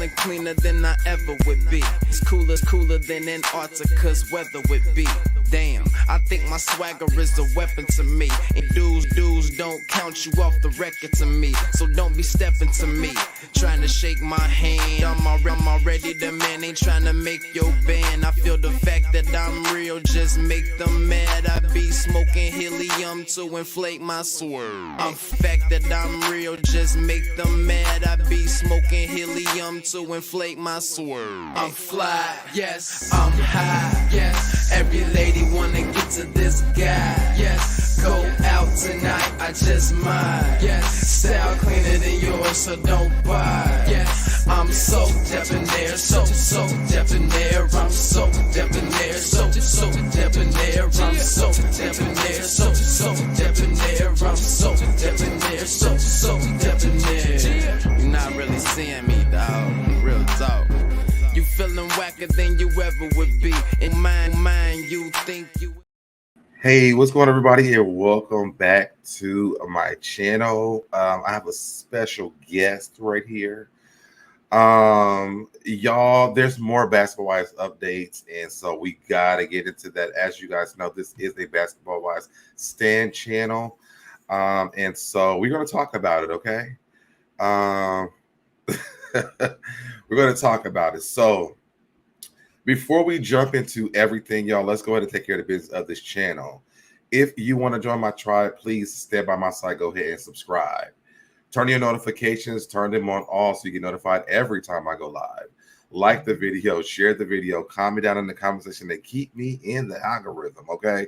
feeling cleaner than I ever would be. It's cooler than Antarctica's weather would be. Damn, I think my swagger is a weapon to me. And dudes don't count you off the record to me. So don't be stepping to me, trying to shake my hand. I'm already the man, ain't trying to make your band. I feel the fact that I'm real just make them mad. I be smoking helium to inflate my swerve. I'm fact that I'm real just make them mad. I be smoking helium to inflate my swerve. I'm fly, yes, I'm high, yes. Every lady wanna get to this guy, yes. Go out tonight, I just might, yes. Style cleaner than yours, so don't buy, yes. I'm so debonair, so debonair. I'm so debonair, so debonair. I'm so debonair, so debonair. I'm so debonair, so debonair. You're not really seeing me, dog. Real talk. You feeling whacker than you ever would be. In mind, you think you. Hey, what's going on, everybody? Here, welcome back to my channel. I have a special guest right here. Y'all, there's more Basketball Wives updates, and so we gotta get into that. As you guys know, this is a Basketball Wives Stan channel, and so we're gonna talk about it. Okay, we're gonna talk about it. So before we jump into everything, y'all, let's go ahead and take care of the business of this channel. If you want to join my tribe, please stand by my side. Go ahead and subscribe. Turn your notifications, turn them on all so you get notified every time I go live. Like the video, share the video, comment down in the comment section. They keep me in the algorithm, okay?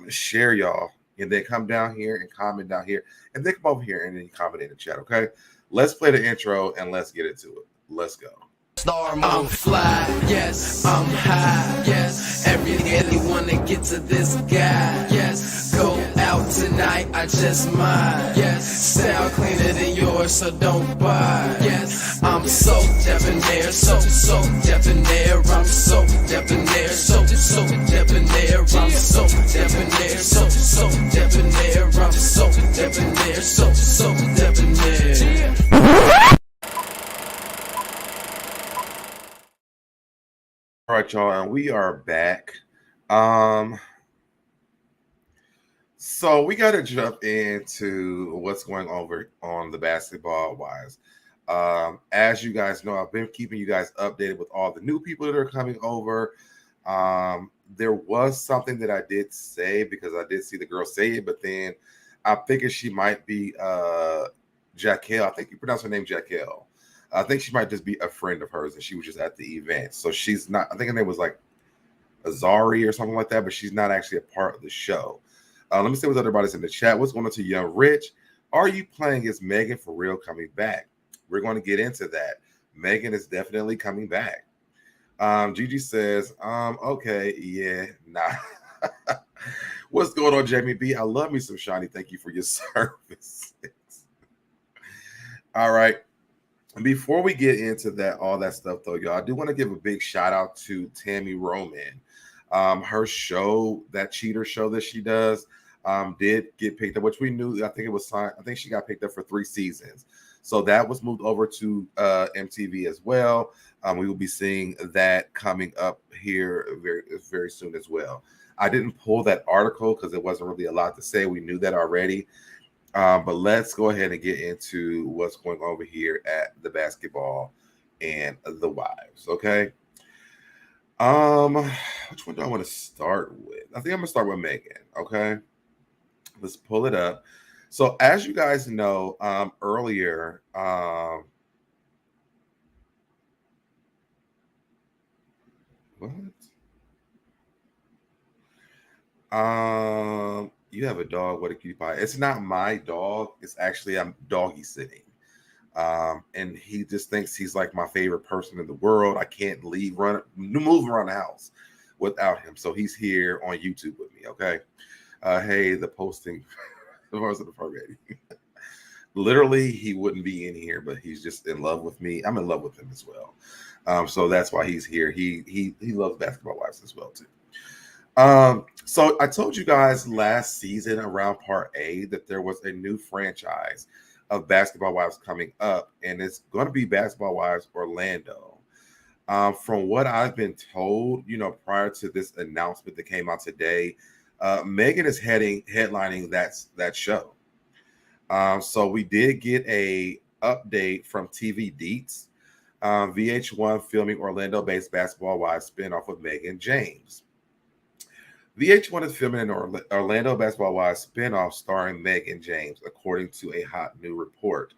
Share, y'all, and then come down here and comment down here, and then come over here and then comment in the chat, okay? Let's play the intro and let's get into it. Let's go. I'm fly, yes, I'm high, yes. Every lady wanna get to this guy, yes. Go out tonight, I just might, yes. Style cleaner than yours, so don't buy, yes. I'm so debonair, so debonair. I'm so debonair, so debonair. I'm so debonair, so debonair. I'm so debonair, so debonair. All right, y'all, and we are back. So we got to jump into what's going over on the Basketball Wives. As you guys know, I've been keeping you guys updated with all the new people that are coming over. There was something that I did say because I did see the girl say it, but then I'm thinking she might be Jaquel. I think you pronounce her name Jaquel. I think she might just be a friend of hers, and she was just at the event. So she's not, I think her name was like Azari or something like that, but she's not actually a part of the show. Let me see what everybody's in the chat. What's going on to Young Rich? Are you playing as Mehgan for real coming back? We're going to get into that. Mehgan is definitely coming back. Gigi says, okay, yeah, nah. What's going on, Jamie B? I love me some Shaunie. Thank you for your service. All right. Before we get into that, all that stuff, though, y'all, I do want to give a big shout out to Tammy Roman. Her show, that cheater show that she does, did get picked up, which we knew. I think it was signed. I think she got picked up for 3 seasons. So that was moved over to MTV as well. We will be seeing that coming up here very, very soon as well. I didn't pull that article because it wasn't really a lot to say. We knew that already. But let's go ahead and get into what's going over here at the Basketball and the Wives, okay? Which one do I want to start with? I think I'm gonna start with Mehgan, okay? Let's pull it up. So as you guys know, earlier, you have a dog. What a cutie pie. It's not my dog. It's actually I'm doggy sitting. And he just thinks he's like my favorite person in the world. I can't move around the house without him. So he's here on YouTube with me. Okay. Hey, the posting. Literally, he wouldn't be in here, but he's just in love with me. I'm in love with him as well. So that's why he's here. He loves Basketball Wives as well too. So I told you guys last season around part A that there was a new franchise of Basketball Wives coming up, and it's going to be Basketball Wives Orlando. From what I've been told, prior to this announcement that came out today, Mehgan is headlining that show. So we did get a update from TV Deets. VH1 filming Orlando-based Basketball Wives spinoff with Mehgan James. VH1 is filming an Orlando Basketball Wives spinoff starring Mehgan James, according to a hot new report.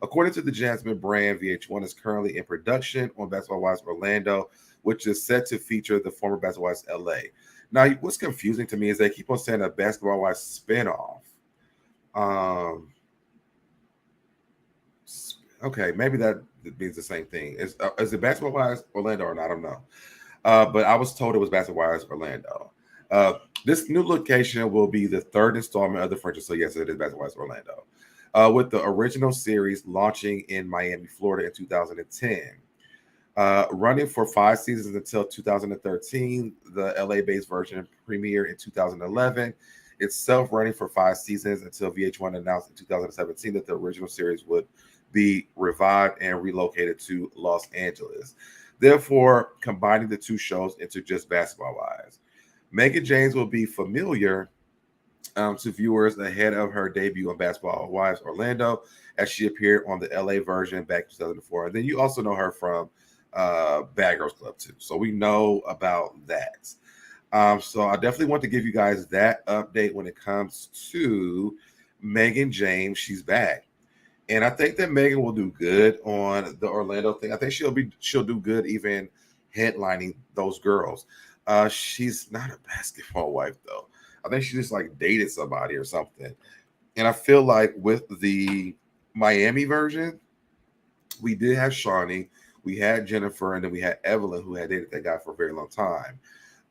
According to the Jasmine brand, VH1 is currently in production on Basketball Wives Orlando, which is set to feature the former Basketball Wives LA. Now, what's confusing to me is they keep on saying a Basketball Wives spinoff. Okay, maybe that means the same thing. Is it Basketball Wives Orlando or not? I don't know. But I was told it was Basketball Wives Orlando. This new location will be the third installment of the franchise. So yes, it is Basketball Wives Orlando. With the original series launching in Miami, Florida in 2010. Running for 5 seasons until 2013, the LA-based version premiered in 2011. Itself running for 5 seasons until VH1 announced in 2017 that the original series would be revived and relocated to Los Angeles, therefore combining the two shows into just Basketball Wives. Mehgan James will be familiar to viewers ahead of her debut on Basketball Wives Orlando, as she appeared on the LA version back in 2004. And then you also know her from Bad Girls Club too. So we know about that. So I definitely want to give you guys that update when it comes to Mehgan James. She's back. And I think that Mehgan will do good on the Orlando thing. I think she'll do good even headlining those girls. She's not a basketball wife though. I think she just like dated somebody or something. And I feel like with the Miami version, we did have Shaunie, we had Jennifer, and then we had Evelyn, who had dated that guy for a very long time.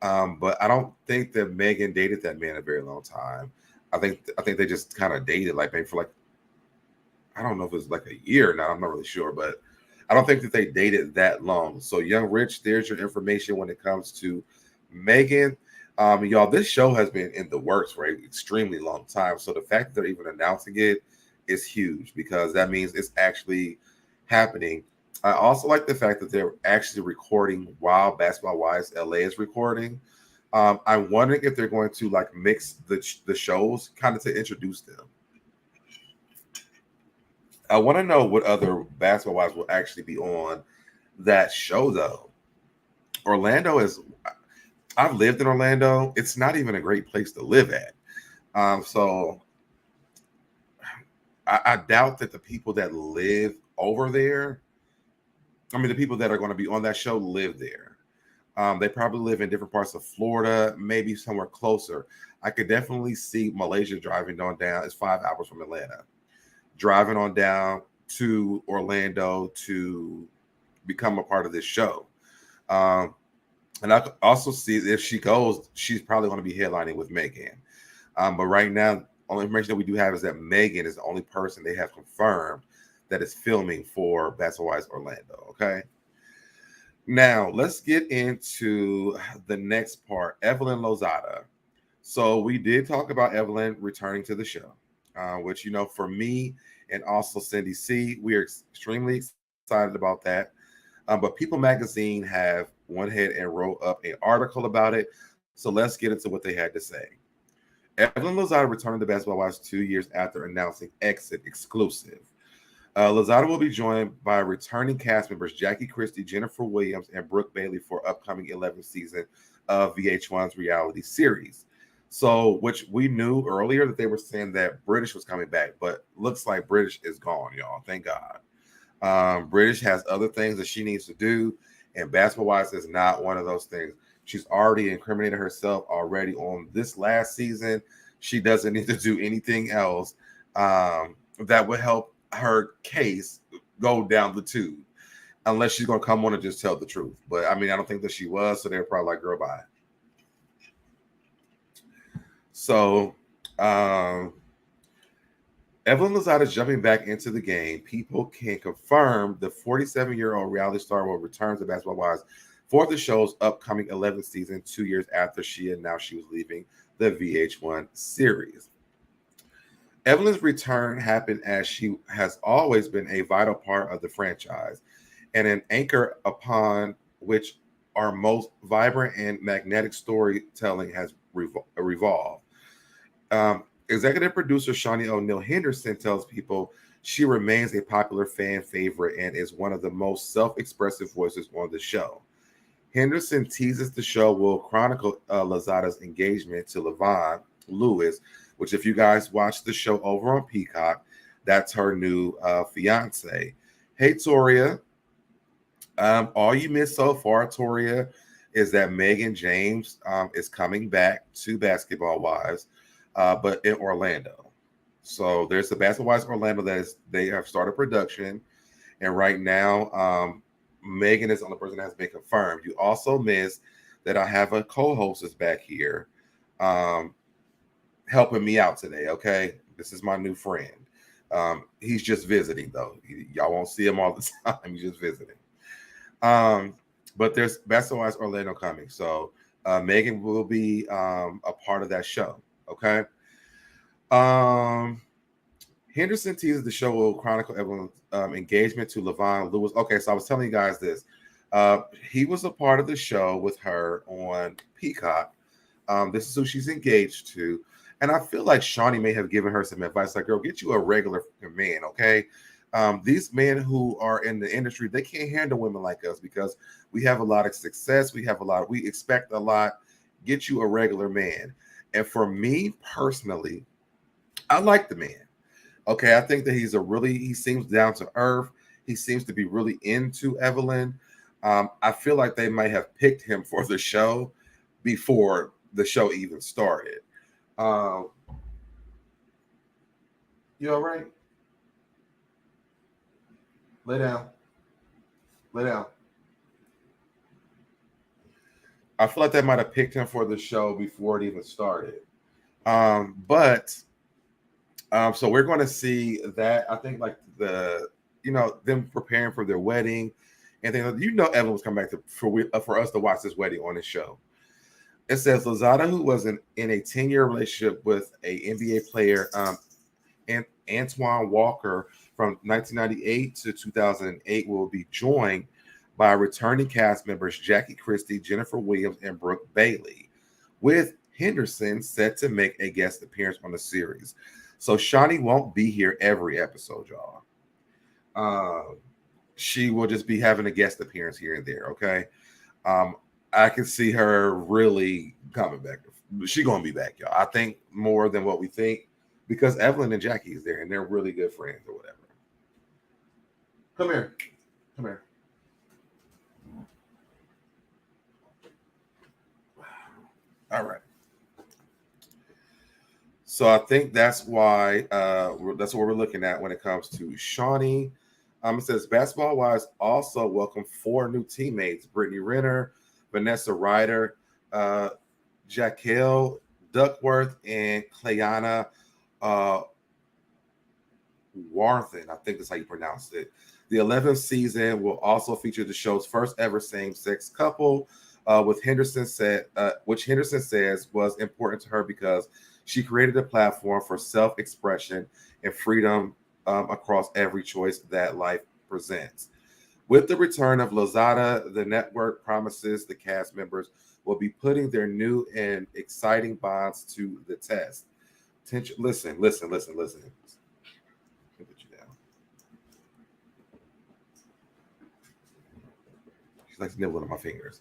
But I don't think that Mehgan dated that man a very long time. I think they just kind of dated like maybe for like, I don't know if it was like a year now. I'm not really sure, but I don't think that they dated that long. So Young Rich, there's your information when it comes to Mehgan. Y'all, this show has been in the works for an extremely long time. So the fact that they're even announcing it is huge because that means it's actually happening. I also like the fact that they're actually recording while Basketball Wives LA is recording. I'm wondering if they're going to like mix the shows kind of to introduce them. I want to know what other Basketball Wives will actually be on that show, though. Orlando is, I've lived in Orlando. It's not even a great place to live at. So I doubt that the people that live over there, the people that are going to be on that show live there. They probably live in different parts of Florida, maybe somewhere closer. I could definitely see Malaysia driving on down. It's 5 hours from Atlanta. Driving on down to Orlando to become a part of this show. And I could also see if she goes, she's probably going to be headlining with Mehgan. But right now, only information that we do have is that Mehgan is the only person they have confirmed that is filming for Basketball Wives Orlando. Okay. Now let's get into the next part. Evelyn Lozada. So we did talk about Evelyn returning to the show, which, for me and also Cindy C, we are extremely excited about that. But People Magazine have went ahead and wrote up an article about it. So let's get into what they had to say. Evelyn Lozada returned to Basketball Wives 2 years after announcing Exit exclusive. Lozada will be joined by returning cast members Jackie Christie, Jennifer Williams, and Brooke Bailey for upcoming 11th season of VH1's reality series. So, which we knew earlier that they were saying that British was coming back, but looks like British is gone, y'all. Thank God. British has other things that she needs to do, and Basketball Wives is not one of those things. She's already incriminated herself already on this last season. She doesn't need to do anything else that would help her case go down the tube, unless she's going to come on and just tell the truth. But I don't think that she was, so they're probably like, girl, bye. So, Evelyn Lozada is jumping back into the game. People can confirm the 47-year-old reality star will return to Basketball Wives for the show's upcoming 11th season, 2 years after she announced she was leaving the VH1 series. Evelyn's return happened as she has always been a vital part of the franchise and an anchor upon which our most vibrant and magnetic storytelling has revolved. Executive producer Shaunie O'Neal Henderson tells people she remains a popular fan favorite and is one of the most self-expressive voices on the show. Henderson teases the show will chronicle Lozada's engagement to Levon Lewis, which, if you guys watch the show over on Peacock, that's her new fiance. Hey, Toria. All you missed so far, Toria, is that Mehgan James is coming back to Basketball Wives, but in Orlando. So there's the Basketball Wives Orlando they have started production, and right now Mehgan is the only person that has been confirmed. You also missed that I have a co-host that's back here helping me out today. Okay, this is my new friend. He's just visiting though. Y'all won't see him all the time. He's just visiting. But there's Basketball Wives Orlando coming, so Mehgan will be a part of that show. Okay. Henderson teases the show will chronicle Evelyn's engagement to Levon Lewis. Okay, so I was telling you guys this. He was a part of the show with her on Peacock. This is who she's engaged to. And I feel like Shaunie may have given her some advice, like, girl, get you a regular man, okay? These men who are in the industry, they can't handle women like us because we have a lot of success. We expect a lot. Get you a regular man. And for me personally, I like the man. Okay, I think that he seems down to earth. He seems to be really into Evelyn. I feel like they might have picked him for the show before the show even started. You all right? Lay down. Lay down. I feel like they might have picked him for the show before it even started. So we're going to see that. I think like them preparing for their wedding, and then Evan was coming back for us to watch this wedding on his show. It says Lozada, who was in a 10-year relationship with a NBA player, and Antoine Walker from 1998 to 2008, will be joined by returning cast members Jackie Christie, Jennifer Williams, and Brooke Bailey, with Henderson set to make a guest appearance on the series. So Shaunie won't be here every episode, y'all. She will just be having a guest appearance here and there, okay? I can see her really coming back. She's going to be back, y'all. I think more than what we think, because Evelyn and Jackie is there, and they're really good friends or whatever. Come here. Come here. All right. So I think that's why that's what we're looking at when it comes to Shaunie. It says Basketball Wives also welcomed 4 new teammates: Brittany Renner, Vanessa Ryder, Jaquel Duckworth, and Clayanna Warthen. I think that's how you pronounce it. The 11th season will also feature the show's first ever same-sex couple, which Henderson says was important to her because she created a platform for self-expression and freedom across every choice that life presents. With the return of Lozada, the network promises the cast members will be putting their new and exciting bonds to the test. Listen. Let me put you down. She likes nibbling on my fingers.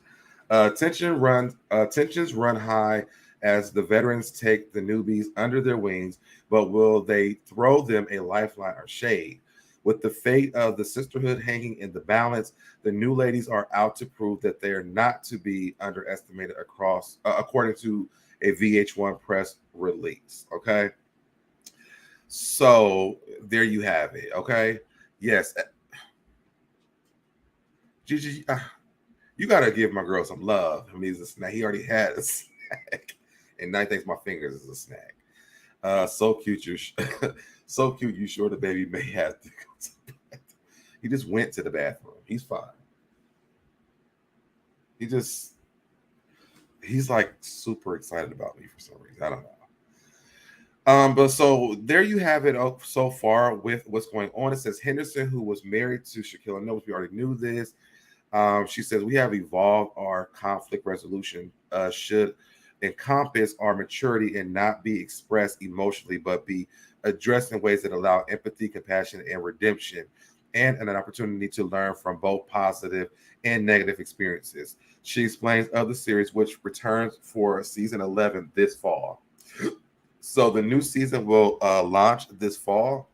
Tensions run high as the veterans take the newbies under their wings, but will they throw them a lifeline or shade? With the fate of the sisterhood hanging in the balance, the new ladies are out to prove that they are not to be underestimated according to a VH1 press release. Okay. So there you have it. Okay. Yes. Gigi, you got to give my girl some love. I mean, he's a snack. He already had a snack. And now he thinks my fingers is a snack. So cute. So cute. You sure the baby may have to go to the bathroom? He just went to the bathroom. He's fine. He's like super excited about me for some reason. I don't But so there you have it so far with what's going on. It says Henderson, who was married to Shaquille O'Neal, we already knew this. She says we have evolved our conflict resolution should encompass our maturity and not be expressed emotionally, but be addressed in ways that allow empathy, compassion, and redemption, and an opportunity to learn from both positive and negative experiences. She explains of the series, which returns for season 11 this fall. So the new season will launch this fall.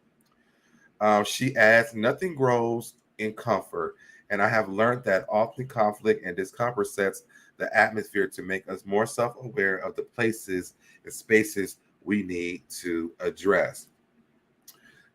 She adds, nothing grows in comfort, and I have learned that often conflict and discomfort sets the atmosphere to make us more self-aware of the places and spaces we need to address.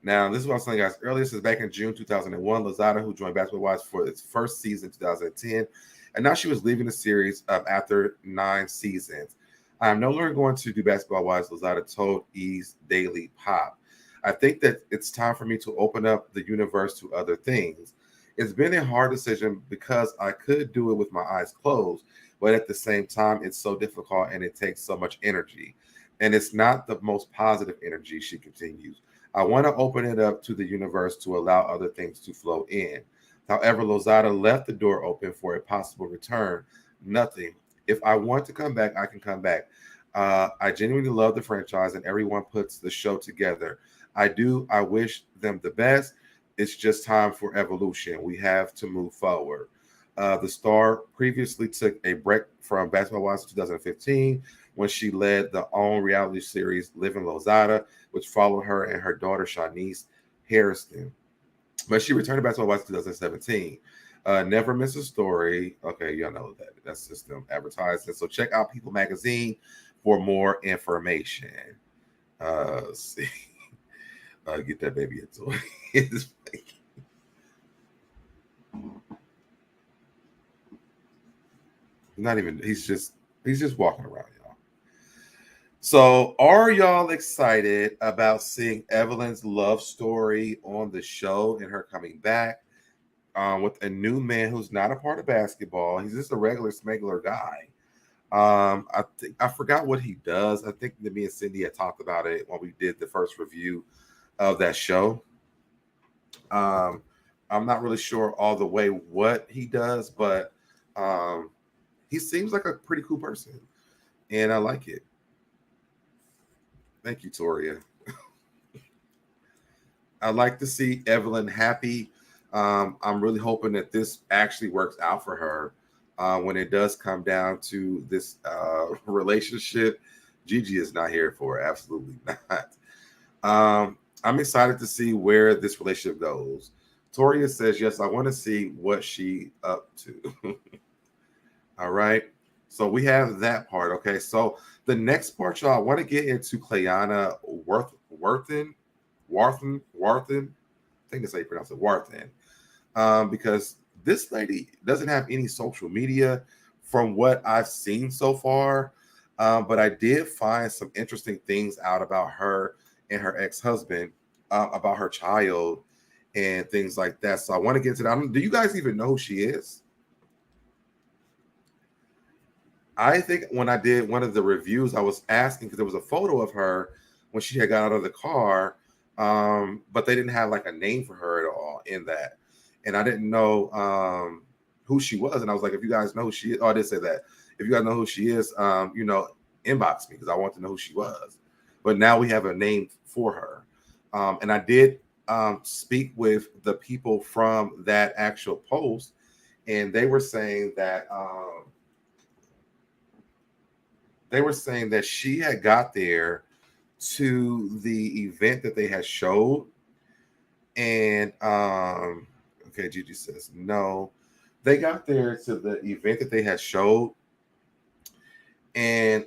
Now, this is what I was telling you guys earlier. This is back in June 2001. Lozada, who joined Basketball Wives for its first season in 2010, and now she was leaving the series after 9 seasons. I'm no longer going to do Basketball Wives, Lozada told E's Daily Pop. I think that it's time for me to open up the universe to other things. It's been a hard decision because I could do it with my eyes closed, but at the same time, it's so difficult and it takes so much energy. And it's not the most positive energy, she continues. I want to open it up to the universe to allow other things to flow in. However, Lozada left the door open for a possible return. Nothing. If I want to come back, I can come back. I genuinely love the franchise and everyone puts the show together. I do. I wish them the best. It's just time for evolution. We have to move forward. The star previously took a break from Basketball Wives in 2015 when she led the own reality series Living Lozada, which followed her and her daughter Shaunie Harrison. But she returned to Basketball Wives in 2017. Never miss a story. Okay, y'all know that. That's system advertising. So check out People Magazine for more information. Let's see. Get that baby into it. Not even, he's just walking around, y'all. So are y'all excited about seeing Evelyn's love story on the show and her coming back with a new man who's not a part of basketball? He's just a regular smuggler guy. I think I forgot what he does. I think that me and Cindy had talked about it when we did the first review of that show. I'm not really sure all the way what he does, but he seems like a pretty cool person, and I like it. Thank you, Toria. I like to see Evelyn happy. I'm really hoping that this actually works out for her when it does come down to this relationship. Gigi is not here for it. Absolutely not. I'm excited to see where this relationship goes. Toria says, yes, I want to see what she up to. All right. So we have that part. Okay. So the next part, y'all, I want to get into Clayanna Warthen. I think that's how you pronounce it, Warthen. Because this lady doesn't have any social media from what I've seen so far. But I did find some interesting things out about her and her ex-husband, about her child and things like that. So I want to get to that. Do you guys even know who she is? I think when I did one of the reviews, I was asking because there was a photo of her when she had got out of the car, but they didn't have like a name for her at all in that. And I didn't know who she was. And I was like, if you guys know who she is, oh, I did say that. If you guys know who she is, inbox me because I want to know who she was. But now we have a name for her. And I did speak with the people from that actual post, and they were saying that she had got there to the event that they had showed. And okay, Gigi says no. They got there to the event that they had showed, and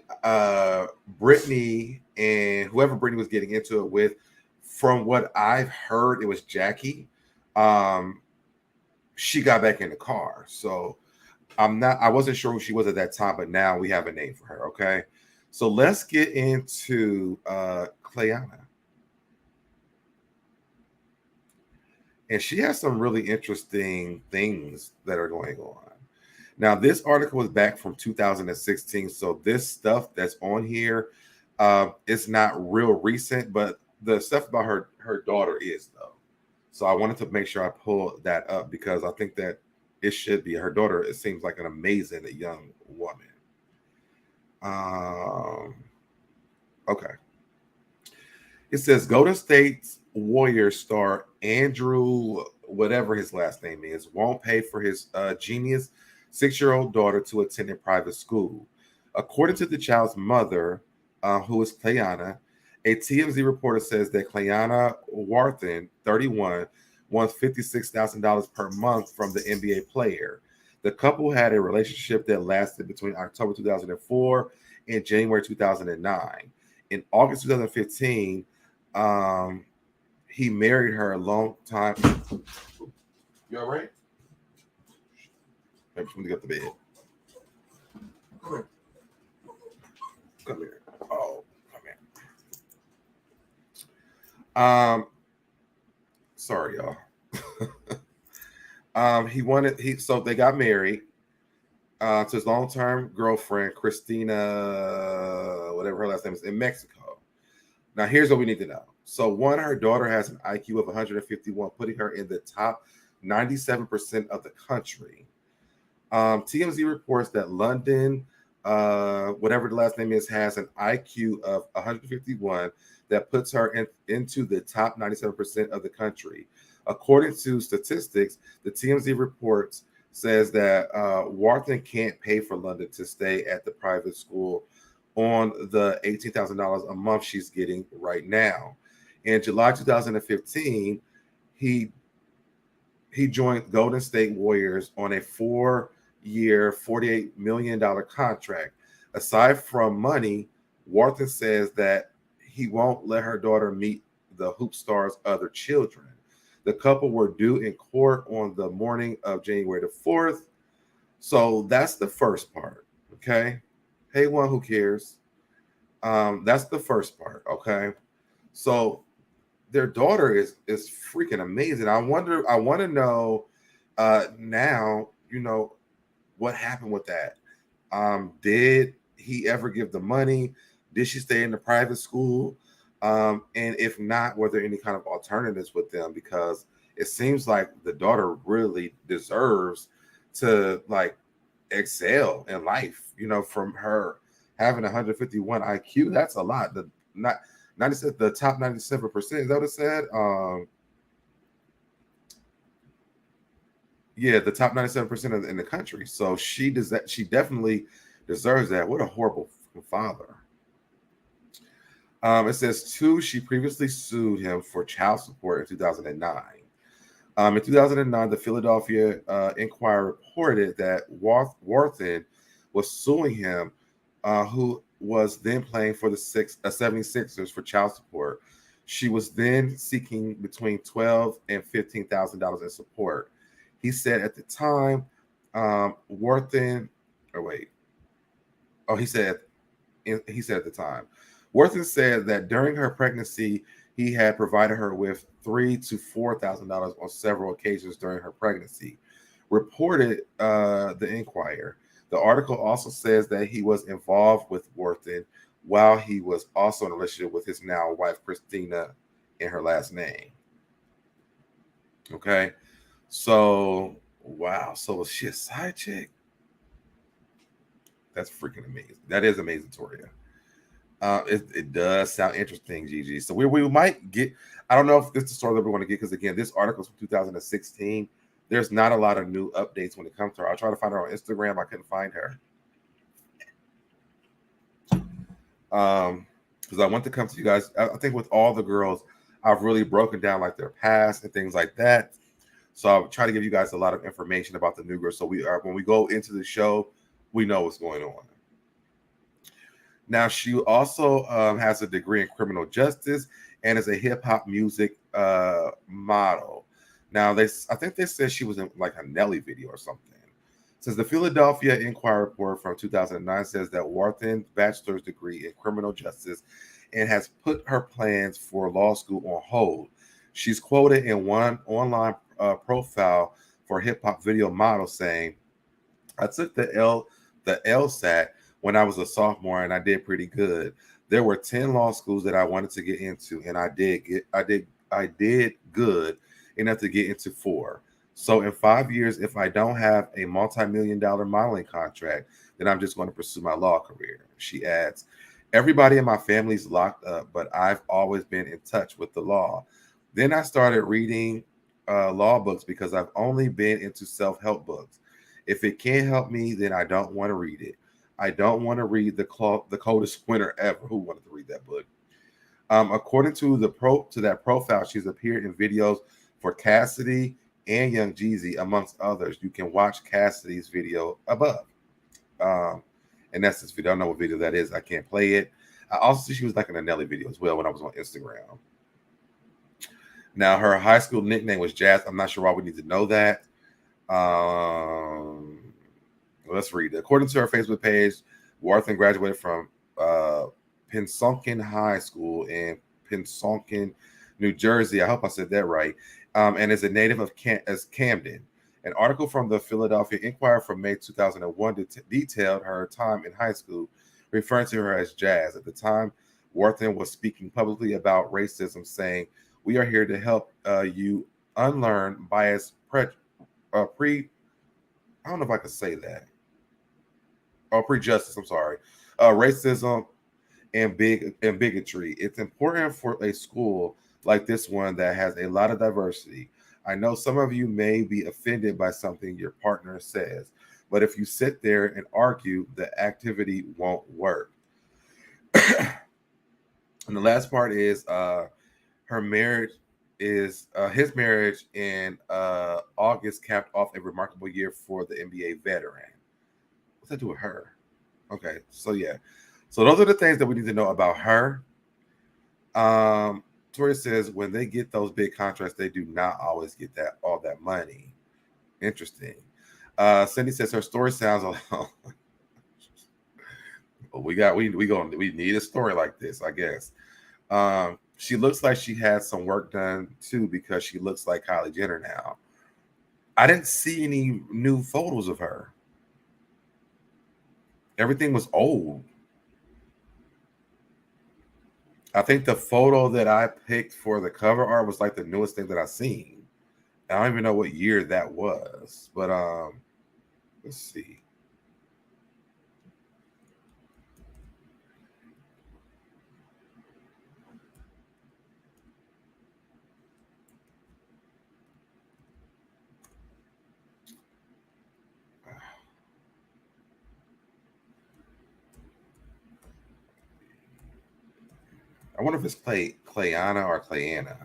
Brittany and whoever Brittany was getting into it with, from what I've heard, it was Jackie. She got back in the car. So I wasn't sure who she was at that time, but now we have a name for her. Okay. So let's get into Clayanna. And she has some really interesting things that are going on. Now, this article was back from 2016. So this stuff that's on here, It's not real recent, but the stuff about her daughter is though. So I wanted to make sure I pull that up because I think that it should be her daughter. It seems like an amazing young woman. Okay. It says Golden State's Warriors star Andrew, whatever his last name is, won't pay for his genius 6-year-old daughter to attend a private school. According to the child's mother, who is Clayanna, a TMZ reporter says that Clayanna Warthen, 31, wants $56,000 per month from the NBA player. The couple had a relationship that lasted between October 2004 and January 2009. In August 2015, he married her a long time. You all right? I'm just going to get the bed. Come here. Come here. Oh, come here. Sorry, y'all. So they got married to his long-term girlfriend, Christina, whatever her last name is, in Mexico. Now, here's what we need to know. So, one, her daughter has an IQ of 151, putting her in the top 97% of the country. TMZ reports that London, whatever the last name is, has an IQ of 151 that puts her into the top 97% of the country. According to statistics, the TMZ reports says that Warthen can't pay for London to stay at the private school on the $18,000 a month she's getting right now. In July 2015, he joined Golden State Warriors on a 4-year, $48 million contract. Aside from money, Warthen says that he won't let her daughter meet the hoop star's other children. The couple were due in court on the morning of January the 4th. So that's the first part, okay? Hey, one, who cares? That's the first part, okay? So their daughter is freaking amazing. I want to know now, what happened with that. Did he ever give the money? Did she stay in the private school? And if not, were there any kind of alternatives with them? Because it seems like the daughter really deserves to excel in life, from her having 151 IQ. That's a lot. The top 97%, is that what it said? Yeah, the top 97% in the country. So she does that. She definitely deserves that. What a horrible father. It says, two, she previously sued him for child support in 2009. In 2009, the Philadelphia Inquirer reported that Warthen was suing him, who was then playing for the 76ers for child support. She was then seeking between $12,000 and $15,000 in support. He said at the time, he said at the time, Warthen said that during her pregnancy, he had provided her with $3,000 to $4,000 on several occasions during her pregnancy. Reported the Inquirer. The article also says that he was involved with Warthen while he was also in a relationship with his now wife, Christina, in her last name. Okay. So, wow. So was she a side chick? That's freaking amazing. That is amazing, Toria. It does sound interesting, Gigi. So we might get, I don't know if this is the story that we want to get, because again, this article is from 2016. There's not a lot of new updates when it comes to her. I'll try to find her on Instagram. I couldn't find her. Because I want to come to you guys. I think with all the girls, I've really broken down their past and things like that. So I'll try to give you guys a lot of information about the new girls. So when we go into the show, we know what's going on. Now, she also has a degree in criminal justice and is a hip hop music model. Now, I think they said she was in a Nelly video or something. Since the Philadelphia Inquirer report from 2009 says that Warthen's bachelor's degree in criminal justice and has put her plans for law school on hold. She's quoted in one online profile for hip hop video model saying, "I took the LSAT when I was a sophomore and I did pretty good. There were 10 law schools that I wanted to get into, and I did good enough to get into 4. So in 5 years, if I don't have a multi-million-dollar modeling contract, then I'm just going to pursue my law career. She adds, everybody in my family's locked up, but I've always been in touch with the law. Then I started reading law books because I've only been into self-help books. If it can't help me, then I don't want to read it. I don't want to read the coldest winter ever. Who wanted to read that book? According to that profile, she's appeared in videos for Cassidy and Young Jeezy, amongst others. You can watch Cassidy's video above. And that's this video. I don't know what video that is. I can't play it. I also see she was like in a Nelly video as well when I was on Instagram. Now, her high school nickname was Jazz. I'm not sure why we need to know that. Let's read it. According to her Facebook page, Warthen graduated from Pennsauken High School in Pennsauken, New Jersey. I hope I said that right. And is a native of Camden. An article from the Philadelphia Inquirer from May 2001 detailed her time in high school, referring to her as Jazz. At the time, Warthen was speaking publicly about racism, saying, "We are here to help you unlearn bias, I don't know if I could say that. Prejudice, I'm sorry. Racism and bigotry. It's important for a school like this one that has a lot of diversity. I know some of you may be offended by something your partner says, but if you sit there and argue, the activity won't work." And the last part is her marriage is his marriage in August capped off a remarkable year for the NBA veteran. What's that do with her? Okay, so yeah. So those are the things that we need to know about her. Tori says when they get those big contracts, they do not always get all that money. Interesting. Cindy says her story sounds we need a story like this, I guess. She looks like she had some work done too, because she looks like Kylie Jenner now. I didn't see any new photos of her. Everything was old. I think the photo that I picked for the cover art was like the newest thing that I've seen. I don't even know what year that was, but let's see. I wonder if it's Clayanna or Clayanna.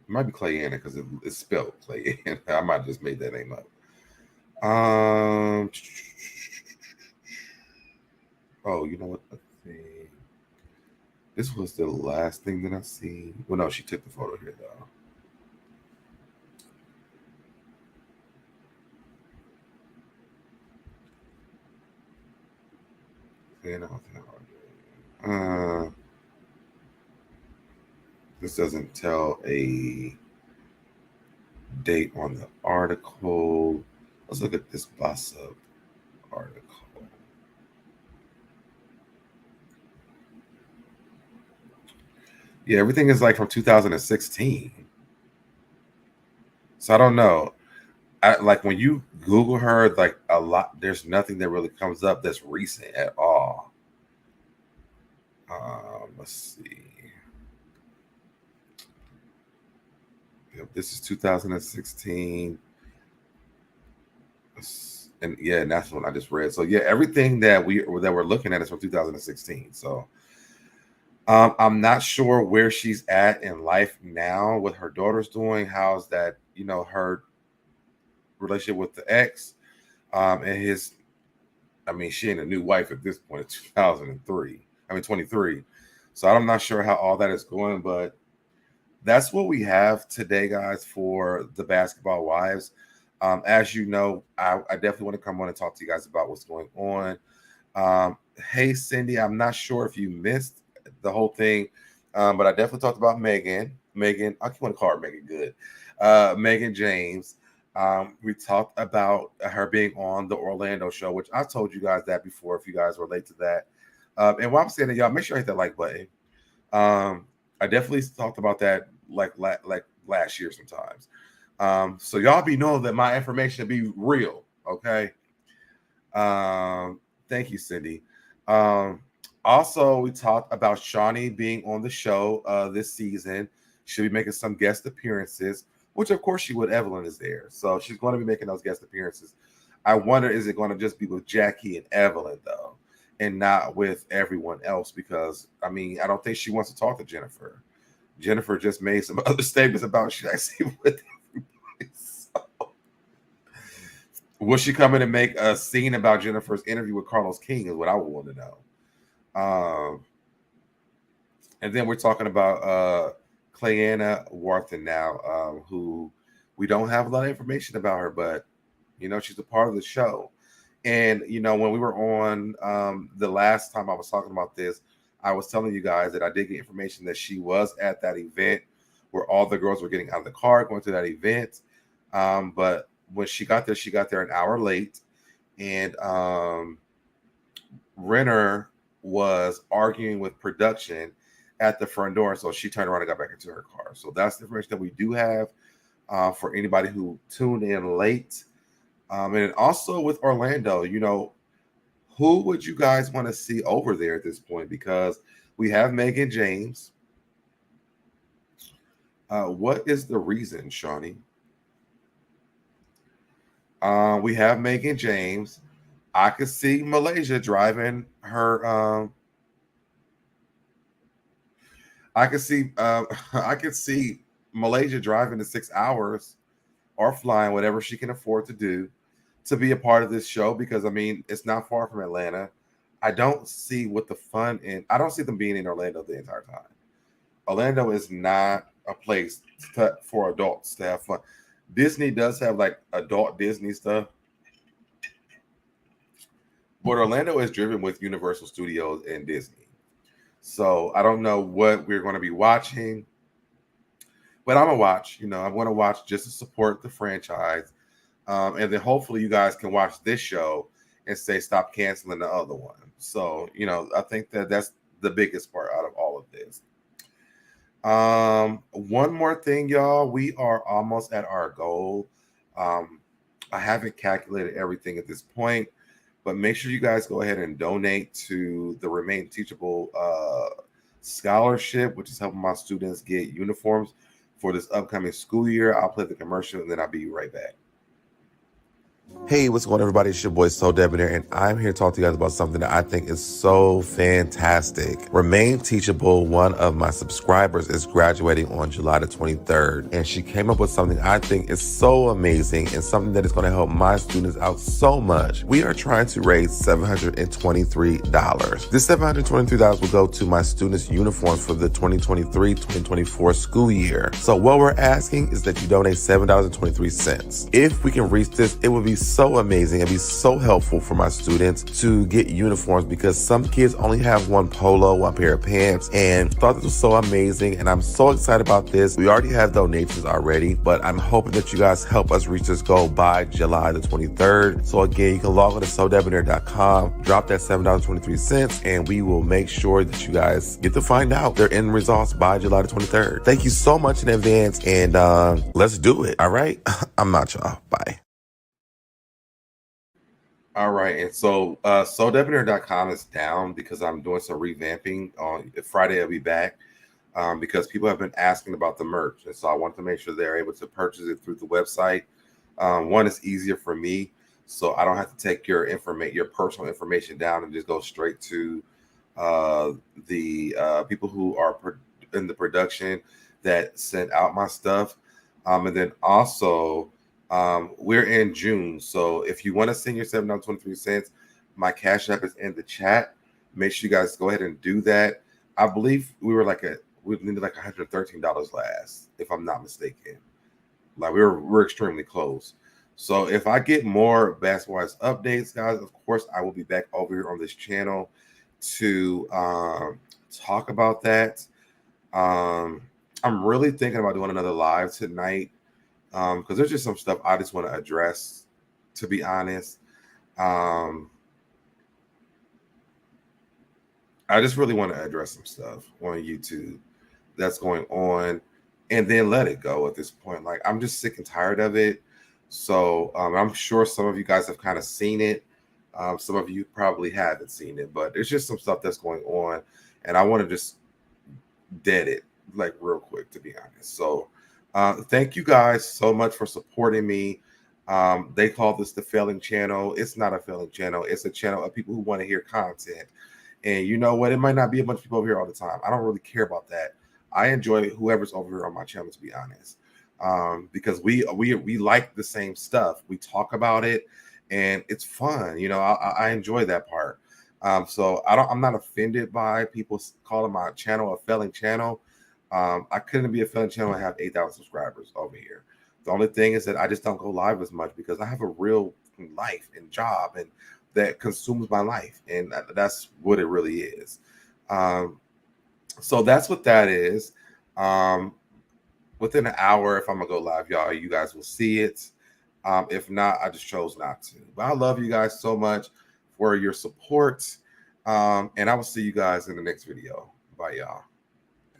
It might be Clayanna because it's spelled Clayanna. I might have just made that name up. Oh, you know what? This was the last thing that I seen. Well, no, she took the photo here though. This doesn't tell a date on the article. Let's look at this Boss Up article. Yeah, everything is like from 2016. So I don't know. Like when you Google her, like a lot, there's nothing that really comes up that's recent at all. Let's see. Yep, this is 2016. And yeah, and that's what I just read. So yeah, everything that we're looking at is from 2016. So I'm not sure where she's at in life now, what her daughter's doing. How's that, her relationship with the ex, and his, she ain't a new wife at this point. 23. So I'm not sure how all that is going, but that's what we have today, guys, for the Basketball Wives. As you know, I definitely want to come on and talk to you guys about what's going on. Hey, Cindy, I'm not sure if you missed the whole thing, but I definitely talked about Mehgan. I want to call her Mehgan Good. Mehgan James. We talked about her being on the Orlando show, which I told you guys that before. If you guys relate to that, and while I'm saying that, y'all make sure you hit that like button. I definitely talked about that like last year sometimes. So y'all be knowing that my information be real, okay? Thank you, Cindy. Um, Also, we talked about Shaunie being on the show this season. She'll be making some guest appearances, which of course she would. Evelyn is there, so she's going to be making those guest appearances. I wonder, is it going to just be with Jackie and Evelyn though, and not with everyone else? Because I mean, I don't think she wants to talk to Jennifer. Jennifer just made some other statements about she actually with everybody. So, will she come in and make a scene about Jennifer's interview with Carlos King? Is what I would want to know. And then we're talking about Clayanna Warthen now, who we don't have a lot of information about her, but you know, she's a part of the show. And you know, when we were on the last time I was talking about this, I was telling you guys that I did get information that she was at that event where all the girls were getting out of the car going to that event. But when she got there an hour late, and Renner was arguing with production at the front door, so she turned around and got back into her car. So that's the information that we do have for anybody who tuned in late. And also with Orlando, you know, who would you guys want to see over there at this point? Because we have Mehgan James. What is the reason, Shaunie? We have Mehgan James. I could see Malaysia driving her. I could see. I could see Malaysia driving the 6 hours or flying whatever she can afford to do to be a part of this show, because I mean it's not far from Atlanta. I don't see what the fun in. I don't see them being in Orlando the entire time. Orlando is not a place for adults to have fun. Disney does have like adult Disney stuff, but Orlando is driven with Universal Studios and Disney. So I don't know what we're going to be watching, but I'm gonna watch. You know, I'm going to watch just to support the franchise, and then hopefully you guys can watch this show and say stop canceling the other one. So you know, I think that that's the biggest part out of all of this. One more thing, y'all. We are almost at our goal. I haven't calculated everything at this point, but make sure you guys go ahead and donate to the Remain Teachable scholarship, which is helping my students get uniforms for this upcoming school year. I'll play the commercial and then I'll be right back. Hey, what's going on, everybody? It's your boy SoDebNair, and I'm here to talk to you guys about something that I think is so fantastic. Remain Teachable, one of my subscribers, is graduating on July the 23rd, and she came up with something I think is so amazing and something that is going to help my students out so much. We are trying to raise $723. This $723 will go to my students' uniforms for the 2023-2024 school year. So what we're asking is that you donate $7.23. If we can reach this, it would be so amazing. It'd be so helpful for my students to get uniforms, because some kids only have one polo, one pair of pants, and thought this was so amazing. And I'm so excited about this. We already have donations already, but I'm hoping that you guys help us reach this goal by July the 23rd. So again, you can log on to SoDebNair.com, drop that $7.23, and we will make sure that you guys get to find out their end results by July the 23rd. Thank you so much in advance, and let's do it. All right. I'm out, y'all. Bye. All right, and so SoDebNair.com is down because I'm doing some revamping. On Friday, I'll be back because people have been asking about the merch, and so I want to make sure they're able to purchase it through the website. One, is easier for me, so I don't have to take your personal information down and just go straight to the people who are in the production that sent out my stuff, and then also. We're in June, so if you want to send your $7.23, my Cash App is in the chat. Make sure you guys go ahead and do that. I believe we needed like $113 last, if I'm not mistaken. Like we're extremely close. So if I get more basketball updates, guys, of course I will be back over here on this channel to talk about that. I'm really thinking about doing another live tonight. because there's just some stuff I just want to address, to be honest. I just really want to address some stuff on YouTube that's going on and then let it go at this point. Like, I'm just sick and tired of it. So I'm sure some of you guys have kind of seen it. Some of you probably haven't seen it, but there's just some stuff that's going on, and I want to just dead it like real quick, to be honest. So thank you guys so much for supporting me. They call this the failing channel. It's not a failing channel. It's a channel of people who want to hear content. And you know what? It might not be a bunch of people over here all the time. I don't really care about that. I enjoy whoever's over here on my channel, to be honest, because we like the same stuff. We talk about it, and it's fun. You know, I enjoy that part. So I'm not offended by people calling my channel a failing channel. I couldn't be a failing channel and have 8,000 subscribers over here. The only thing is that I just don't go live as much because I have a real life and job and that consumes my life, and that's what it really is. So that's what that is. Within an hour, if I'm gonna go live, y'all, you guys will see it. If not, I just chose not to. But I love you guys so much for your support, and I will see you guys in the next video. Bye, y'all.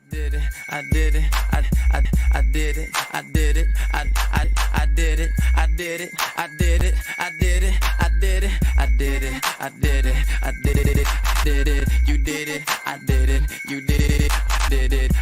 Did it, I did it, I did it, I did it, I did it, I did it, I did it, I did it, I did it, I did it, I did it, I did it, did it, you did it, I did it, you did it, did it.